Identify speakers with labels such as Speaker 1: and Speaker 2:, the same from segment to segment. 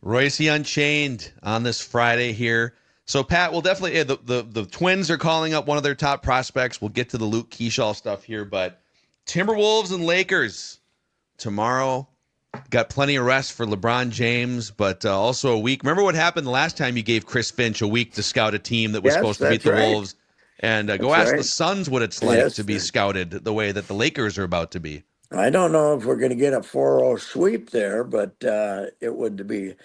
Speaker 1: Reusse Unchained on this Friday here. So Pat, we'll definitely the Twins are calling up one of their top prospects. We'll get to the Luke Keaschall stuff here, but Timberwolves and Lakers tomorrow. Got plenty of rest for LeBron James, but also a week. Remember what happened the last time you gave Chris Finch a week to scout a team that was
Speaker 2: Yes,
Speaker 1: supposed to beat
Speaker 2: that's
Speaker 1: the
Speaker 2: right.
Speaker 1: Wolves? And go
Speaker 2: That's
Speaker 1: ask the
Speaker 2: right.
Speaker 1: Suns what it's like to
Speaker 2: Yes.
Speaker 1: be scouted the way that the Lakers are about to be.
Speaker 2: I don't know if we're going to get a 4-0 sweep there, but it would be.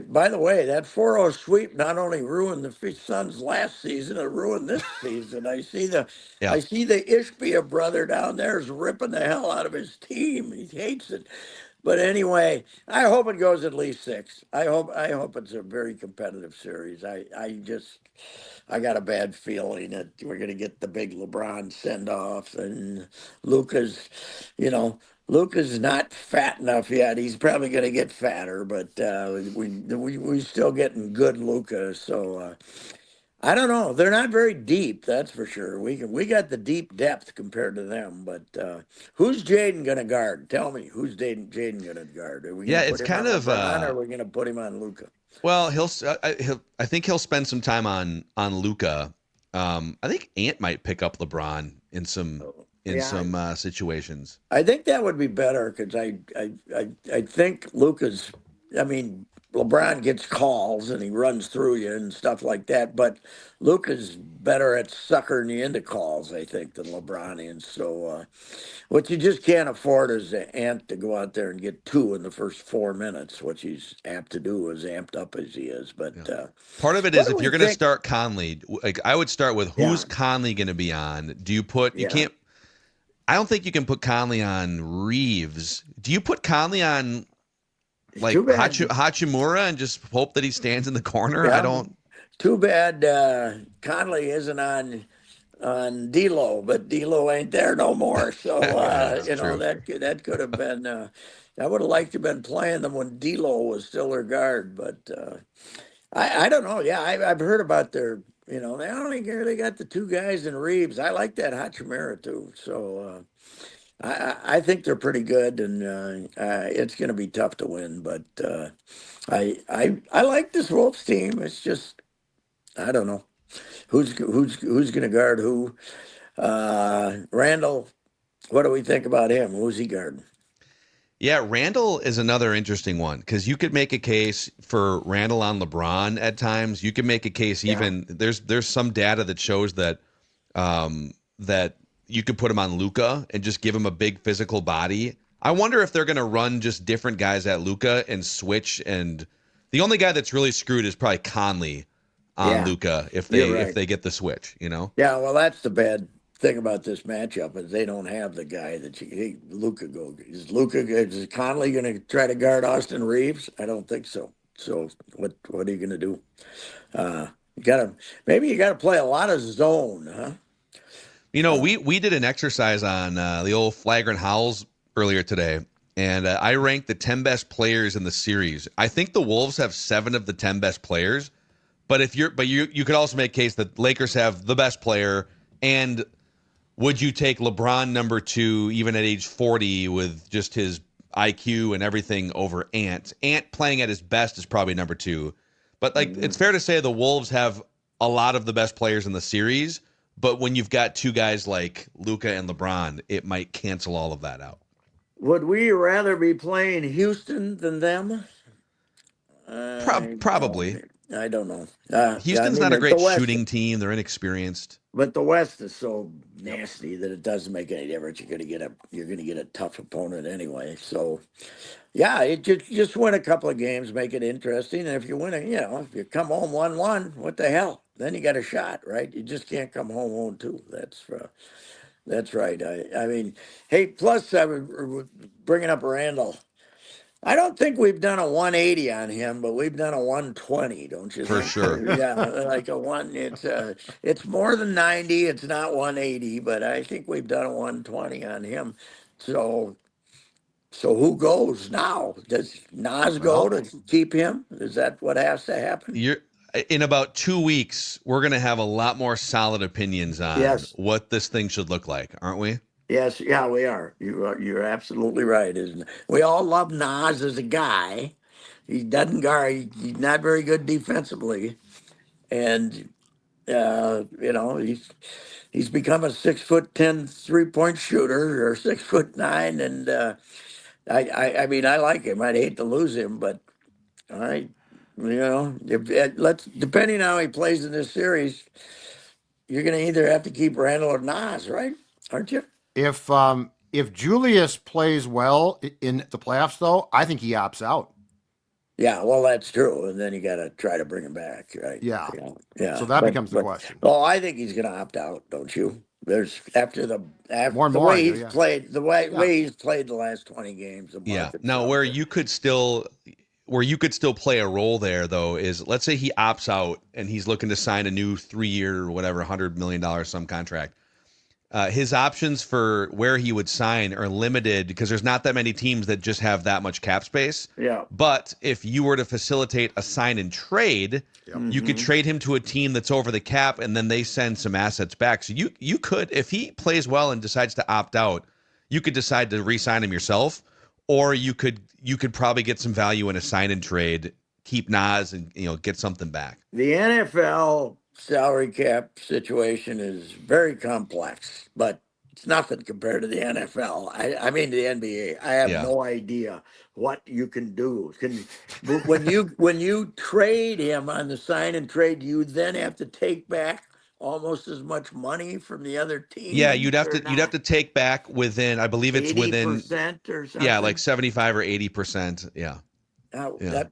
Speaker 2: By the way, that 4-0 sweep not only ruined the Suns last season, it ruined this season.
Speaker 1: Yeah.
Speaker 2: I see the Ishbia brother down there is ripping the hell out of his team. He hates it. But anyway, I hope it goes at least six. I hope it's a very competitive series. I got a bad feeling that we're going to get the big LeBron send off, and Luca's, you know, Luca's not fat enough yet. He's probably going to get fatter, but we still getting good Luca. So I don't know. They're not very deep, that's for sure. We got the deep depth compared to them, but who's Jaden going to guard? Tell me, who's Jaden going to guard? Are we going
Speaker 1: Yeah,
Speaker 2: to put
Speaker 1: it's
Speaker 2: him
Speaker 1: kind
Speaker 2: on
Speaker 1: of
Speaker 2: LeBron, or are we going to put him on Luca?
Speaker 1: well, I think he'll spend some time on Luca. I think Ant might pick up LeBron in some
Speaker 2: Yeah,
Speaker 1: situations.
Speaker 2: I think that would be better because I think Luca's. I mean, LeBron gets calls and he runs through you and stuff like that, but Luca's better at suckering you into calls, I think, than LeBron is. So, what you just can't afford is Ant to go out there and get two in the first 4 minutes, which he's apt to do, as amped up as he is. But
Speaker 1: Yeah. Part of it
Speaker 2: what
Speaker 1: is
Speaker 2: do
Speaker 1: if
Speaker 2: we
Speaker 1: you're going to
Speaker 2: think?
Speaker 1: start Conley, like I would start with who's
Speaker 2: Yeah,
Speaker 1: Conley going to be on? You
Speaker 2: yeah.
Speaker 1: can't, I don't think you can put Conley on Reeves. Do you put Conley on
Speaker 2: It's too
Speaker 1: like
Speaker 2: bad.
Speaker 1: Hachimura and just hope that he stands in the corner? I
Speaker 2: Yeah,
Speaker 1: don't.
Speaker 2: too bad Conley isn't on D'Lo, but D'Lo ain't there no more. So
Speaker 1: Yeah, it's true.
Speaker 2: that could have been. I would have liked to have been playing them when D'Lo was still their guard, but I don't know. Yeah, I've heard about their. They only really got the two guys in Reeves. I like that Hachimura too. So I think they're pretty good, and it's going to be tough to win. But I like this Wolves team. It's just I don't know who's going to guard who. Randle, what do we think about him? Who's he guarding?
Speaker 1: Yeah, Randle is another interesting one because you could make a case for Randle on LeBron at times. You could make a case
Speaker 2: Yeah.
Speaker 1: even there's some data that shows that you could put him on Luca and just give him a big physical body. I wonder if they're going to run just different guys at Luca and switch. And the only guy that's really screwed is probably Conley on
Speaker 2: Yeah,
Speaker 1: Luca
Speaker 2: you're
Speaker 1: if
Speaker 2: right.
Speaker 1: they get the switch. You know?
Speaker 2: Yeah, well, that's the bad thing about this matchup is they don't have the guy that Luca go. Is Conley going to try to guard Austin Reeves? I don't think so. So what are you going to do? You got to maybe you got to play a lot of zone, huh?
Speaker 1: You know, we did an exercise on the old flagrant howls earlier today, and I ranked the 10 best players in the series. I think the Wolves have 7 of the 10 best players, but you could also make a case that Lakers have the best player. And would you take LeBron number 2 even at age 40 with just his IQ and everything over Ant? Ant playing at his best is probably number 2. But like it's
Speaker 2: Mhm.
Speaker 1: fair to say the Wolves have a lot of the best players in the series, but when you've got two guys like Luca and LeBron, it might cancel all of that out.
Speaker 2: Would we rather be playing Houston than them? I don't.
Speaker 1: Probably.
Speaker 2: I don't know. Yeah, I
Speaker 1: Houston's
Speaker 2: mean
Speaker 1: not a
Speaker 2: the
Speaker 1: great
Speaker 2: West.
Speaker 1: shooting team. They're inexperienced.
Speaker 2: But the West is so
Speaker 1: Yep.
Speaker 2: nasty that it doesn't make any difference. You're gonna get a tough opponent anyway. So yeah, just win a couple of games, make it interesting. And if you win it, if you come home 1-1, what the hell? Then you got a shot, right? You just can't come home 0-2. That's right. I mean, hey, plus I was bringing up Randall. I don't think we've done a 180 on him, but we've done a 120, don't you
Speaker 1: For
Speaker 2: think?
Speaker 1: sure.
Speaker 2: Yeah, like a one. It's more than 90. It's not 180, but I think we've done a 120 on him. So so who goes now? Does Nas go
Speaker 1: Well,
Speaker 2: to keep him? Is that what has to happen?
Speaker 1: you're in about 2 weeks, we're gonna have a lot more solid opinions on
Speaker 2: Yes.
Speaker 1: what this thing should look like, aren't we?
Speaker 2: Yes, yeah, we are. You're absolutely right, isn't it? We all love Nas as a guy. he doesn't guard. He's not very good defensively, and he's become a 6'10" 3-point shooter or 6'9", and I mean I like him. I'd hate to lose him, but I, if let's depending on how he plays in this series, you're going to either have to keep Randle or Nas, right? Aren't you?
Speaker 3: If Julius plays well in the playoffs, though, I think he opts out.
Speaker 2: Yeah, well, that's true, and then you got to try to bring him back, right?
Speaker 3: Yeah.
Speaker 2: Yeah.
Speaker 3: So that becomes the question.
Speaker 2: Oh, I think he's going to opt out, don't you? There's after the
Speaker 3: More and
Speaker 2: the
Speaker 3: more,
Speaker 2: way
Speaker 3: I do,
Speaker 2: he's
Speaker 3: yeah.
Speaker 2: played, way
Speaker 3: Yeah.
Speaker 2: he's played the last 20 games, the
Speaker 1: Yeah.
Speaker 2: market.
Speaker 1: Now, where you could still play a role there, though, is let's say he opts out and he's looking to sign a new 3-year or whatever, $100 million some contract. His options for where he would sign are limited because there's not that many teams that just have that much cap space.
Speaker 2: Yeah.
Speaker 1: But if you were to facilitate a sign and trade, you could trade him to a team that's over the cap, and then they send some assets back. So you could, if he plays well and decides to opt out, you could decide to re-sign him yourself, or you could probably get some value in a sign and trade, keep Nas, and get something back.
Speaker 2: The NFL salary cap situation is very complex, but it's nothing compared to the NFL. I mean the NBA. I have no idea what you can do. When you trade him on the sign and trade, you then have to take back almost as much money from the other team.
Speaker 1: Yeah, you'd have to take back within, I believe it's within
Speaker 2: 80% or something.
Speaker 1: Yeah, like 75 or 80%. Yeah.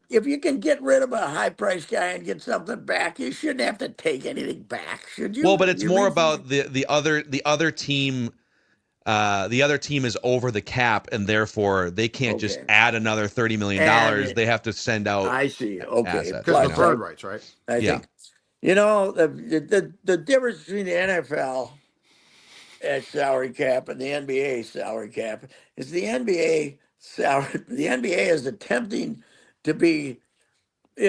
Speaker 2: If you can get rid of a high price guy and get something back, you shouldn't have to take anything back, should you?
Speaker 1: Well, but it's more about the other team. The other team is over the cap, and therefore they can't just add another $30 million. They have to send out.
Speaker 2: I see. Okay,
Speaker 1: assets,
Speaker 3: because the bird rights, right?
Speaker 2: I think the difference between the NFL salary cap and the NBA salary cap is the NBA salary. The NBA is attempting to be, be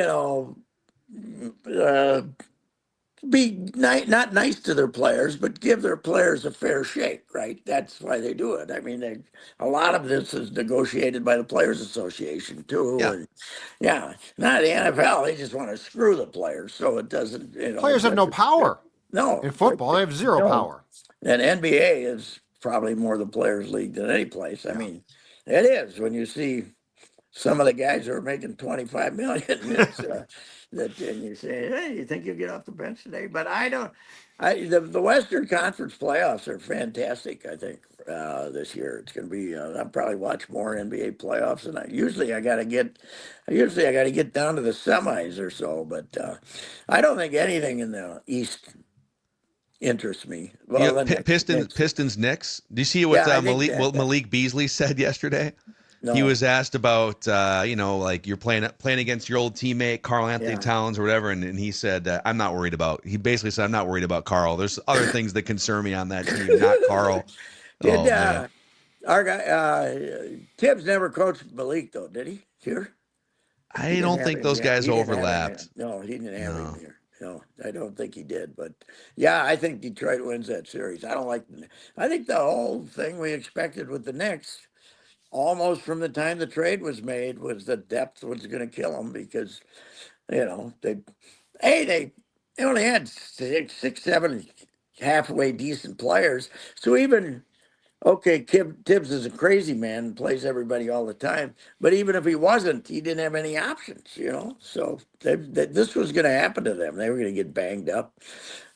Speaker 2: not nice to their players, but give their players a fair shake, right? That's why they do it. I mean, a lot of this is negotiated by the Players Association too.
Speaker 1: Yeah.
Speaker 2: And not the NFL. They just want to screw the players, so it doesn't.
Speaker 3: Players have no power.
Speaker 2: No,
Speaker 3: in football they have zero power.
Speaker 2: And NBA is probably more the players' league than any place. I mean, it is when you see some of the guys who are making 25 million. And you say, hey, you think you'll get off the bench today? But I don't. The Western Conference playoffs are fantastic. I think this year it's going to be. I'll probably watch more NBA playoffs, and usually I got to get down to the semis or so. But I don't think anything in the East interests me. Well,
Speaker 1: Pistons Knicks. Do you see what Malik Beasley said yesterday?
Speaker 2: No.
Speaker 1: He was asked about, like you're playing against your old teammate Karl Anthony Towns or whatever, and he said, "I'm not worried about." He basically said, "I'm not worried about Karl. There's other things that concern me on that team, not Karl."
Speaker 2: Our guy Tibbs never coached Malik though, did he? Here,
Speaker 1: I don't think those guys overlapped.
Speaker 2: No, he didn't have him here. No, I don't think he did. But yeah, I think Detroit wins that series. I think the whole thing we expected with the Knicks, almost from the time the trade was made, was the depth was going to kill them because, they only had six, seven halfway decent players. So even, Tibbs is a crazy man and plays everybody all the time. But even if he wasn't, he didn't have any options, So this was going to happen to them. They were going to get banged up.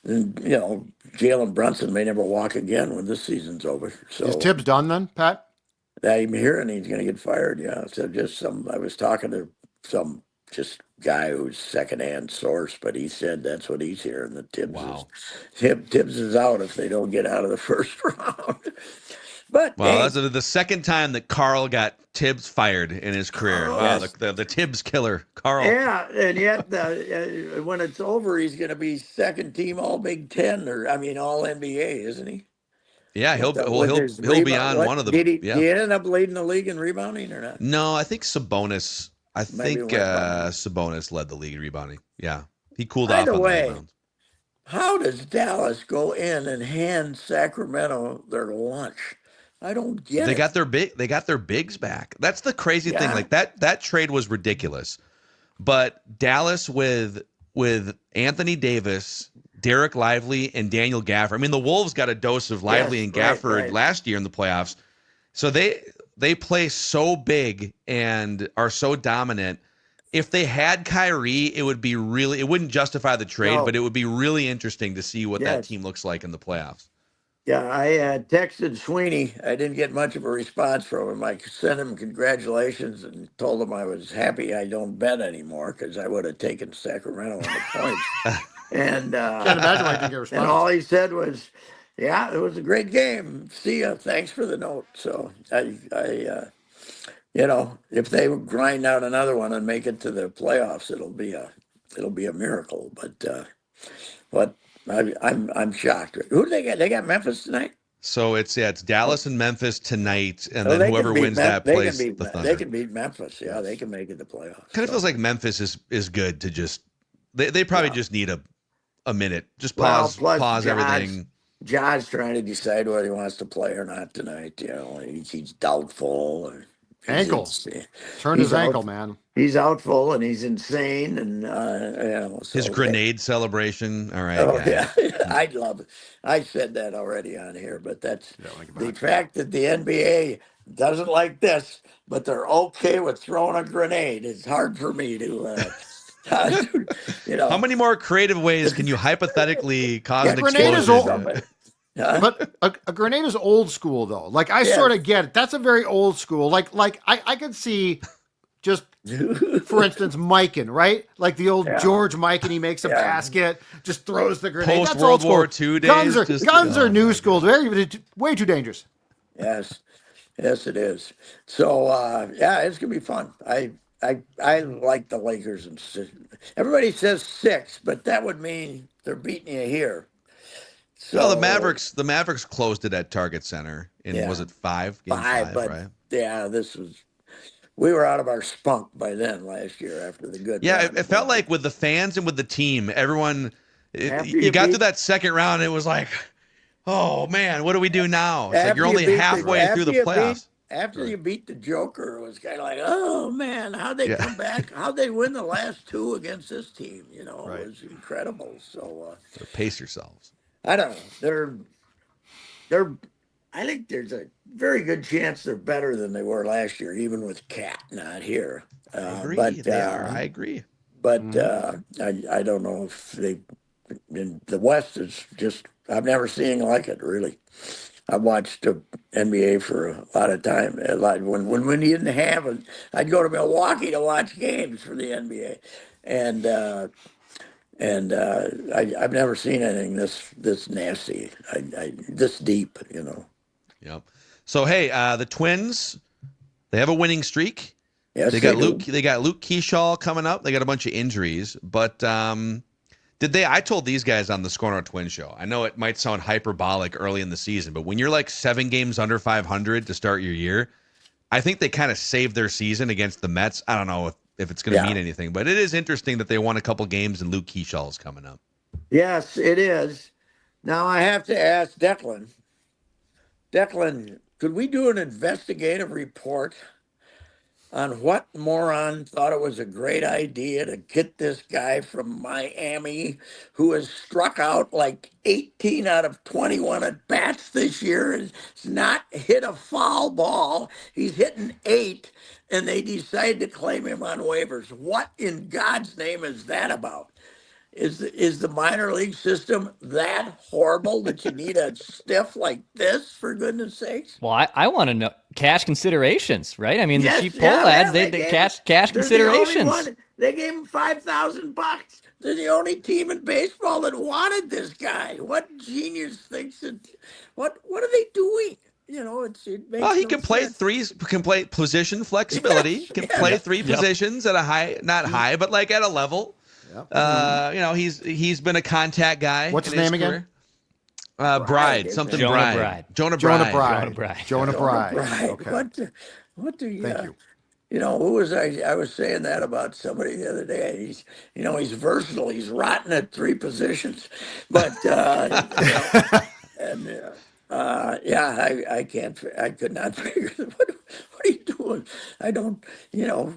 Speaker 2: And, Jalen Brunson may never walk again when this season's over. So
Speaker 3: is Tibbs done then, Pat?
Speaker 2: I'm hearing he's going to get fired. Yeah. So I was talking to some just guy who's secondhand source, but he said that's what he's hearing. That Tibbs is out if they don't get out of the first round. But
Speaker 1: that's the second time that Karl got Tibbs fired in his career. Wow, yes. the Tibbs killer, Karl.
Speaker 2: Yeah, and yet when it's over, he's going to be second team All Big Ten or All NBA, isn't he?
Speaker 1: Yeah, he'll be on one of the.
Speaker 2: Did he end up leading the league in rebounding or not?
Speaker 1: No, I think Sabonis. Sabonis led the league in rebounding. Yeah, he cooled off on the rebounds.
Speaker 2: How does Dallas go in and hand Sacramento their lunch? I don't get
Speaker 1: They
Speaker 2: it.
Speaker 1: got their bigs back. That's the crazy thing.
Speaker 2: Yeah.
Speaker 1: Like that trade was ridiculous. But Dallas with Anthony Davis, Derek Lively, and Daniel Gafford. I mean, the Wolves got a dose of Lively
Speaker 2: Yes,
Speaker 1: and
Speaker 2: right,
Speaker 1: Gafford
Speaker 2: right.
Speaker 1: last year in the playoffs. So they play so big and are so dominant. If they had Kyrie, it wouldn't justify the trade, but
Speaker 2: No.
Speaker 1: it would be really interesting to see what that
Speaker 2: Yes.
Speaker 1: team looks like in the playoffs.
Speaker 2: Yeah, I texted Sweeney. I didn't get much of a response from him. I sent him congratulations and told him I was happy I don't bet anymore because I would have taken Sacramento on the points. And
Speaker 3: Can't imagine why you didn't get a
Speaker 2: and
Speaker 3: response.
Speaker 2: all he said was, "Yeah, it was a great game. See ya. Thanks for the note." So if they grind out another one and make it to the playoffs, it'll be a miracle. But I'm shocked. Who do they get? They got Memphis tonight.
Speaker 1: So it's Dallas and Memphis tonight, and
Speaker 2: Oh,
Speaker 1: then
Speaker 2: they can
Speaker 1: whoever
Speaker 2: beat
Speaker 1: wins that plays the
Speaker 2: They
Speaker 1: Thunder.
Speaker 2: can beat Memphis. Yeah, they
Speaker 3: Yes.
Speaker 2: can make it the playoffs.
Speaker 1: Kind of feels
Speaker 2: So,
Speaker 1: like Memphis is good to just they probably
Speaker 2: yeah.
Speaker 1: just need a minute. Just
Speaker 2: Well,
Speaker 1: pause
Speaker 2: plus
Speaker 1: everything.
Speaker 2: John's trying to decide whether he wants to play or not tonight. He's doubtful. Or
Speaker 3: Ankle. Turned
Speaker 2: he's
Speaker 3: his
Speaker 2: out.
Speaker 3: ankle, man.
Speaker 2: He's outful and he's insane, and
Speaker 1: His
Speaker 2: so
Speaker 1: grenade celebration. All right,
Speaker 2: oh
Speaker 1: guys.
Speaker 2: yeah, I'd love it. I said that already on here, but that's
Speaker 3: Yeah, like
Speaker 2: the
Speaker 3: back.
Speaker 2: fact that the NBA doesn't like this, but they're okay with throwing a grenade. It's hard for me to,
Speaker 1: How many more creative ways can you hypothetically cause
Speaker 2: get
Speaker 1: an
Speaker 3: Grenade is
Speaker 2: close to
Speaker 3: old.
Speaker 1: explosion?
Speaker 2: somebody. Huh?
Speaker 3: But a grenade is old school though. Like I sort of get it. That's a very old school. Like I could see just for instance, Mikan, right? Like the old
Speaker 2: Yeah.
Speaker 3: George Mikan, he makes a
Speaker 2: Yeah.
Speaker 3: basket, just throws the grenade.
Speaker 1: Post
Speaker 3: That's
Speaker 1: World
Speaker 3: old school.
Speaker 1: War II
Speaker 3: Guns
Speaker 1: days.
Speaker 3: are
Speaker 1: Oh
Speaker 3: new
Speaker 1: my
Speaker 3: school. Way too dangerous.
Speaker 2: Yes, yes, it is. So yeah, it's gonna be fun. I like the Lakers and everybody says 6, but that would mean they're beating you here.
Speaker 1: Well,
Speaker 2: So
Speaker 1: the Mavericks closed it at Target Center in was
Speaker 2: yeah,
Speaker 1: it game
Speaker 2: 5,
Speaker 1: 5,
Speaker 2: but
Speaker 1: right?
Speaker 2: yeah, we were out of our spunk by then last year after the good
Speaker 1: Yeah,
Speaker 2: run.
Speaker 1: it felt like with the fans and with the team, everyone
Speaker 2: After
Speaker 1: you
Speaker 2: you
Speaker 1: got to
Speaker 2: beat
Speaker 1: that second round, it was like, oh man, what do we do now? It's like you're
Speaker 2: after you
Speaker 1: only
Speaker 2: beat
Speaker 1: halfway through the playoffs.
Speaker 2: after
Speaker 1: Right.
Speaker 2: you beat the Joker, it was kind of like, oh man, how'd they
Speaker 1: Yeah.
Speaker 2: come back? How'd they win the last 2 against this team? It
Speaker 3: Right.
Speaker 2: was incredible. So
Speaker 1: So pace yourselves.
Speaker 2: I don't know. They're. I think there's a very good chance they're better than they were last year, even with Cat not here.
Speaker 1: I agree.
Speaker 2: But
Speaker 1: They are. I agree.
Speaker 2: but I don't know if they. In the West is just I've never seen like it really. I watched the NBA for a lot of time. A lot when you didn't have it, I'd go to Milwaukee to watch games for the NBA, and I've never seen anything this nasty, this deep.
Speaker 1: Yep. So hey, the Twins, they have a winning streak.
Speaker 2: Yes,
Speaker 1: They got
Speaker 2: do.
Speaker 1: Luke Keaschall coming up. They got a bunch of injuries, but I told these guys on the Score North Twin show. I know it might sound hyperbolic early in the season, but when you're like 7 games under 500 to start your year, I think they kind of saved their season against the Mets. I don't know if it's going to
Speaker 2: Yeah.
Speaker 1: mean anything, but it is interesting that they won a couple games and Luke Keaschall is coming up.
Speaker 2: Yes, it is. Now I have to ask Declan. Declan, could we do an investigative report on what moron thought it was a great idea to get this guy from Miami who has struck out like 18 out of 21 at bats this year and has not hit a foul ball? He's hitting 8, and they decide to claim him on waivers. What in God's name is that about? Is the minor league system that horrible that you need a stiff like this, for goodness sakes?
Speaker 4: Well, I want to know cash considerations, right? I mean, the
Speaker 2: Yes,
Speaker 4: cheap poll
Speaker 2: yeah,
Speaker 4: ads,
Speaker 2: yeah,
Speaker 4: they
Speaker 2: gave
Speaker 4: cash
Speaker 2: they're the only
Speaker 4: considerations.
Speaker 2: one. They gave him $5,000. They're the only team in baseball that wanted this guy. What genius thinks that? What are they doing? It makes
Speaker 1: Well, he
Speaker 2: no
Speaker 1: can play
Speaker 2: sense.
Speaker 1: can play position flexibility,
Speaker 2: Yes,
Speaker 1: can
Speaker 2: yes.
Speaker 1: play 3 positions at a high, not high, but like at a level.
Speaker 3: Yep.
Speaker 1: He's been a contact guy.
Speaker 3: What's
Speaker 1: in
Speaker 3: his name
Speaker 1: career.
Speaker 3: again?
Speaker 1: Bride,
Speaker 2: isn't
Speaker 1: something
Speaker 2: it?
Speaker 4: Jonah
Speaker 1: Bride.
Speaker 4: Bride.
Speaker 1: Jonah
Speaker 3: Jonah
Speaker 1: Bride.
Speaker 3: Bride.
Speaker 4: Jonah Bride.
Speaker 3: Jonah Bride.
Speaker 2: Right.
Speaker 3: Okay.
Speaker 2: What do you?
Speaker 3: Thank you.
Speaker 2: Who was I? I was saying that about somebody the other day. He's versatile. He's rotten at 3 positions, but and Yeah, I can't. I could not figure. What are you doing? I don't. You know,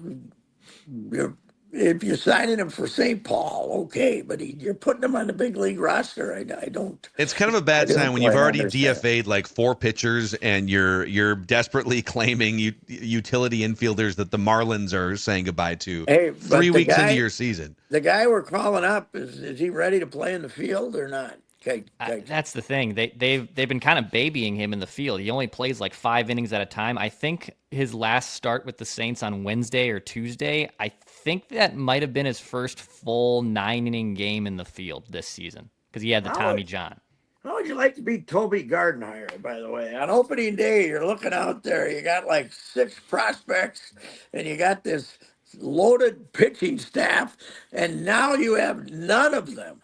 Speaker 2: you're, if you're signing him for St. Paul, okay, but you're putting him on the big league roster. I don't.
Speaker 1: It's kind of a
Speaker 2: I
Speaker 1: bad sign
Speaker 2: don't
Speaker 1: when you've
Speaker 2: quite
Speaker 1: already
Speaker 2: understand.
Speaker 1: DFA'd like 4 pitchers and you're desperately claiming utility infielders that the Marlins are saying goodbye to
Speaker 2: Hey,
Speaker 1: 3
Speaker 2: but
Speaker 1: weeks into your season.
Speaker 2: the guy we're calling up, is he ready to play in the field or not? Okay,
Speaker 4: That's the thing. They've been kind of babying him in the field. He only plays like 5 innings at a time. I think his last start with the Saints on Wednesday or Tuesday, I think that might have been his first full 9 inning game in the field this season because he had the
Speaker 2: how
Speaker 4: Tommy John.
Speaker 2: how would you like to be Toby Gardenhire, by the way? On opening day, you're looking out there, you got like 6 prospects, and you got this loaded pitching staff, and now you have none of them.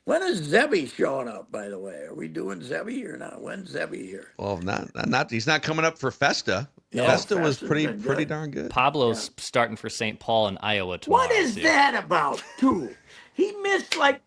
Speaker 2: When is Zebby showing up, by the way? Are we doing Zebby or not? When's Zebby here?
Speaker 1: Well, not he's not coming up for Festa.
Speaker 2: No,
Speaker 1: Festa was
Speaker 2: Festa's
Speaker 1: pretty
Speaker 2: been
Speaker 1: pretty
Speaker 2: good.
Speaker 1: darn good.
Speaker 4: Pablo's
Speaker 2: Yeah.
Speaker 4: starting for St. Paul in Iowa
Speaker 2: What
Speaker 4: tomorrow
Speaker 2: is
Speaker 4: too.
Speaker 2: that about, too? He missed like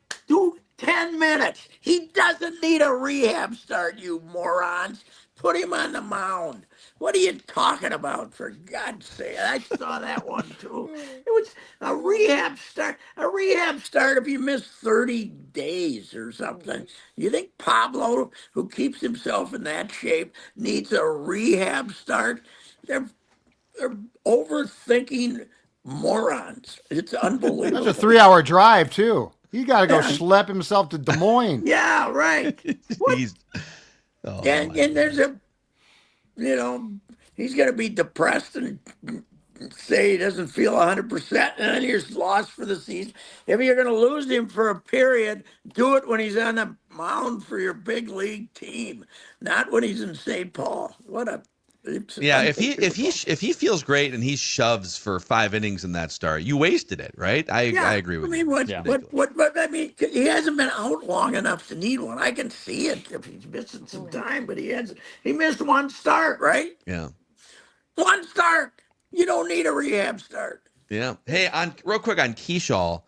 Speaker 2: 10 minutes. He doesn't need a rehab start, you morons. Put him on the mound. What are you talking about, for God's sake? I saw that one, too. It was a rehab start. A rehab start if you miss 30 days or something. You think Pablo, who keeps himself in that shape, needs a rehab start? They're overthinking morons. It's
Speaker 3: That's
Speaker 2: unbelievable.
Speaker 3: a 3-hour drive too. He got to go
Speaker 2: Yeah,
Speaker 3: schlep himself to Des Moines.
Speaker 2: yeah, right. What?
Speaker 1: He's oh
Speaker 2: And,
Speaker 1: my
Speaker 2: and
Speaker 1: God.
Speaker 2: there's you know, he's going to be depressed and say he doesn't feel 100%, and then you're lost for the season. If you're going to lose him for a period, do it when he's on the mound for your big league team, not when he's in St. Paul. It's
Speaker 1: Yeah,
Speaker 2: unbelievable.
Speaker 1: if he feels great and he shoves for 5 innings in that start, you wasted it, right? I
Speaker 2: Yeah,
Speaker 1: agree
Speaker 2: I
Speaker 1: with you.
Speaker 2: mean,
Speaker 1: It's
Speaker 4: Yeah.
Speaker 1: ridiculous.
Speaker 2: I mean, he hasn't been out long enough to need one. I can see it if he's missing some time, but he missed one start, right?
Speaker 1: Yeah.
Speaker 2: One start. You don't need a rehab start.
Speaker 1: Yeah. Hey, on real quick on Keaschall,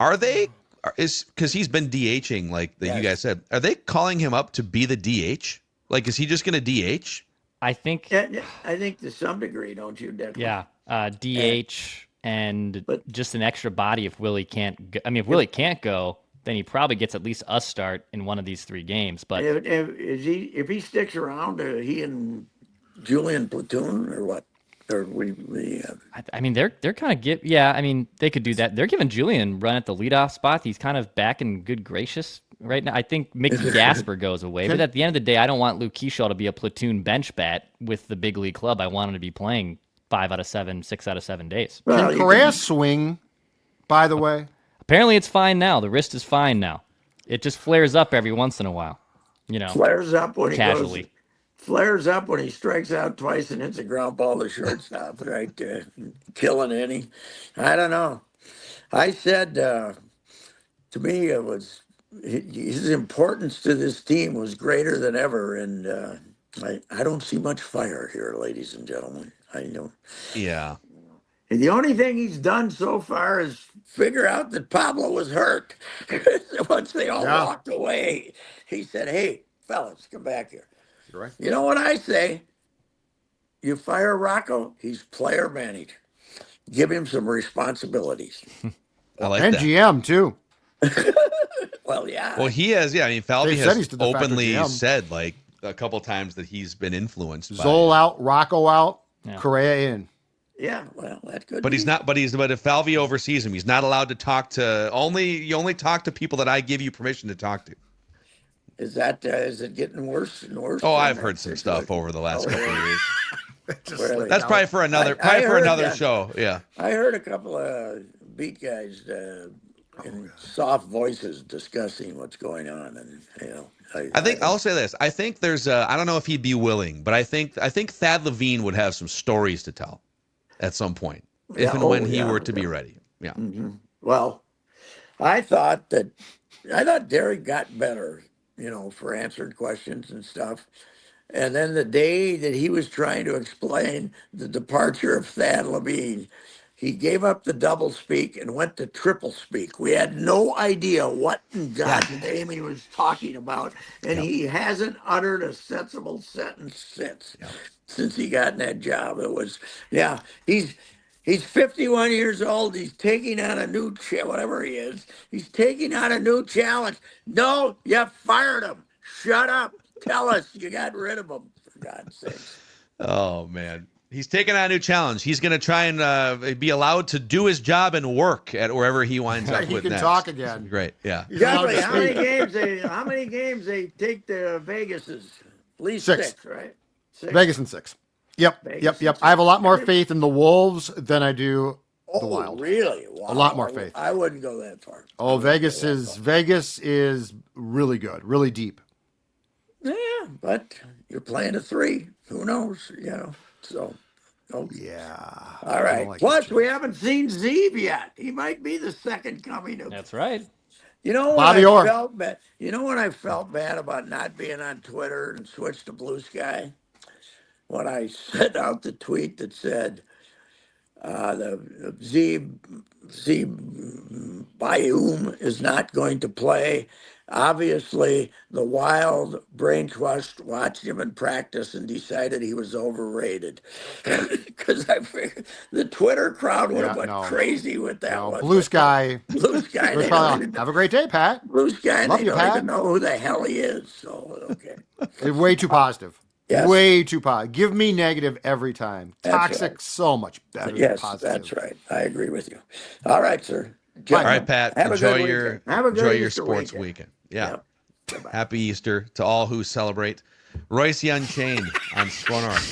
Speaker 1: are they is because he's been DHing like that you
Speaker 2: Yes.
Speaker 1: guys said. Are they calling him up to be the DH? Like, is he just going to DH?
Speaker 4: I think,
Speaker 2: Yeah, I think to some degree, don't you, Declan?
Speaker 4: yeah, DH and
Speaker 2: But
Speaker 4: just an extra body if Willie can't go. I mean, if Willie can't go, then he probably gets at least a start in one of these 3 games. But
Speaker 2: if he sticks around, he and Julian platoon or what? Or we
Speaker 4: I mean, they're kind of yeah. I mean, they could do that. They're giving Julian run at the leadoff spot. He's kind of back in good gracious right now. I think Mickey Gasper goes away, but at the end of the day, I don't want Luke Keaschall to be a platoon bench bat with the big league club. I want him to be playing 5 out of 7, 6 out of 7 days.
Speaker 2: well,
Speaker 3: Can
Speaker 2: you
Speaker 3: Correa swing, by the way?
Speaker 4: Apparently, it's fine now. The wrist is fine now. It just flares up every once in a while,
Speaker 2: flares up when he goes.
Speaker 4: casually.
Speaker 2: Flares up when he strikes out twice and hits a ground ball to shortstop, right? Killing any. I don't know. I said to me it was his importance to this team was greater than ever, and I don't see much fire here, ladies and gentlemen. I know.
Speaker 1: Yeah.
Speaker 2: And the only thing he's done so far is figure out that Pablo was hurt. Once they all
Speaker 3: Yeah.
Speaker 2: walked away, he said, "Hey, fellas, come back here."
Speaker 3: You're right.
Speaker 2: You know what I say? You fire Rocco, he's player manager. Give him some responsibilities.
Speaker 1: I like
Speaker 3: And
Speaker 1: that.
Speaker 3: GM too.
Speaker 2: Well, yeah.
Speaker 1: Well, he has, yeah. I mean, Falvey
Speaker 3: They said
Speaker 1: has
Speaker 3: he's the de facto
Speaker 1: openly
Speaker 3: GM.
Speaker 1: said like a couple times that he's been influenced by
Speaker 3: Zoll out, Rocco out,
Speaker 4: Yeah.
Speaker 3: Correa in.
Speaker 2: Yeah, well, that could
Speaker 1: But
Speaker 2: be.
Speaker 1: he's not. But if Falvey oversees him, he's not allowed to talk to you only talk to people that I give you permission to talk to.
Speaker 2: Is it getting worse and worse?
Speaker 1: Oh,
Speaker 2: in
Speaker 1: I've
Speaker 2: that
Speaker 1: heard some stuff
Speaker 2: situation?
Speaker 1: over the last
Speaker 2: Oh,
Speaker 1: couple of
Speaker 2: really?
Speaker 1: years.
Speaker 2: Really?
Speaker 1: That's probably for another
Speaker 2: I heard
Speaker 1: another
Speaker 2: that.
Speaker 1: show. Yeah.
Speaker 2: I heard a couple of beat guys in soft voices discussing what's going on, and
Speaker 1: I think I'll say this. I think there's I don't know if he'd be willing, but I think Thad Levine would have some stories to tell at some point, if
Speaker 2: Yeah,
Speaker 1: and when
Speaker 2: oh,
Speaker 1: he
Speaker 2: yeah,
Speaker 1: were to be
Speaker 2: yeah.
Speaker 1: ready. Yeah.
Speaker 2: Well, I thought Derek got better, for answering questions and stuff. And then the day that he was trying to explain the departure of Thad Levine, he gave up the double speak and went to triple speak. We had no idea what in God's name he was talking about, and he hasn't uttered a sensible sentence since he got in that job. It was, he's 51 years old. He's taking on a new whatever he is. He's taking on a new challenge. No, you fired him. Shut up. Tell us you got rid of him, for God's sake.
Speaker 1: Oh, man. He's taking on a new challenge. He's going to try and be allowed to do his job and work at wherever he winds up
Speaker 3: He
Speaker 1: with
Speaker 3: can
Speaker 1: next.
Speaker 3: talk again.
Speaker 1: Great, yeah.
Speaker 2: Exactly. How many games they take to Vegas's? At least six, right?
Speaker 3: Vegas in 6. Yep. I have a lot more faith in the Wolves than I do the Wild.
Speaker 2: Really? Wow.
Speaker 3: A lot more faith.
Speaker 2: I wouldn't go that far.
Speaker 3: Oh, Vegas is really good, really deep.
Speaker 2: Yeah, but you're playing a 3. Who knows? So. Okay.
Speaker 3: Yeah.
Speaker 2: All right. Plus, we haven't seen Zeeb yet. He might be the second coming of.
Speaker 4: That's right.
Speaker 2: You know what I felt bad? You know what I felt bad about not being on Twitter and switched to Blue Sky? When I sent out the tweet that said the Zeeb Bayum is not going to play. Obviously, the Wild brain trust watched him in practice and decided he was overrated. Because I figured the Twitter crowd would have went crazy with that one.
Speaker 3: Blue Sky.
Speaker 2: Blue Sky.
Speaker 3: Have a great day, Pat.
Speaker 2: Blue Sky.
Speaker 3: Love
Speaker 2: they
Speaker 3: you,
Speaker 2: don't
Speaker 3: Pat.
Speaker 2: even know who the hell he is. So, okay.
Speaker 3: Way too positive.
Speaker 2: Yes.
Speaker 3: Way too positive. Give me negative every time.
Speaker 2: That's
Speaker 3: Toxic,
Speaker 2: right.
Speaker 3: So much better
Speaker 2: Yes,
Speaker 3: than positive.
Speaker 2: that's right. I agree with you. All right, sir.
Speaker 1: All right, Pat. Enjoy your
Speaker 2: Easter
Speaker 1: sports weekend. Yeah. Happy Easter to all who celebrate. Reusse Unchained on Spun Arc.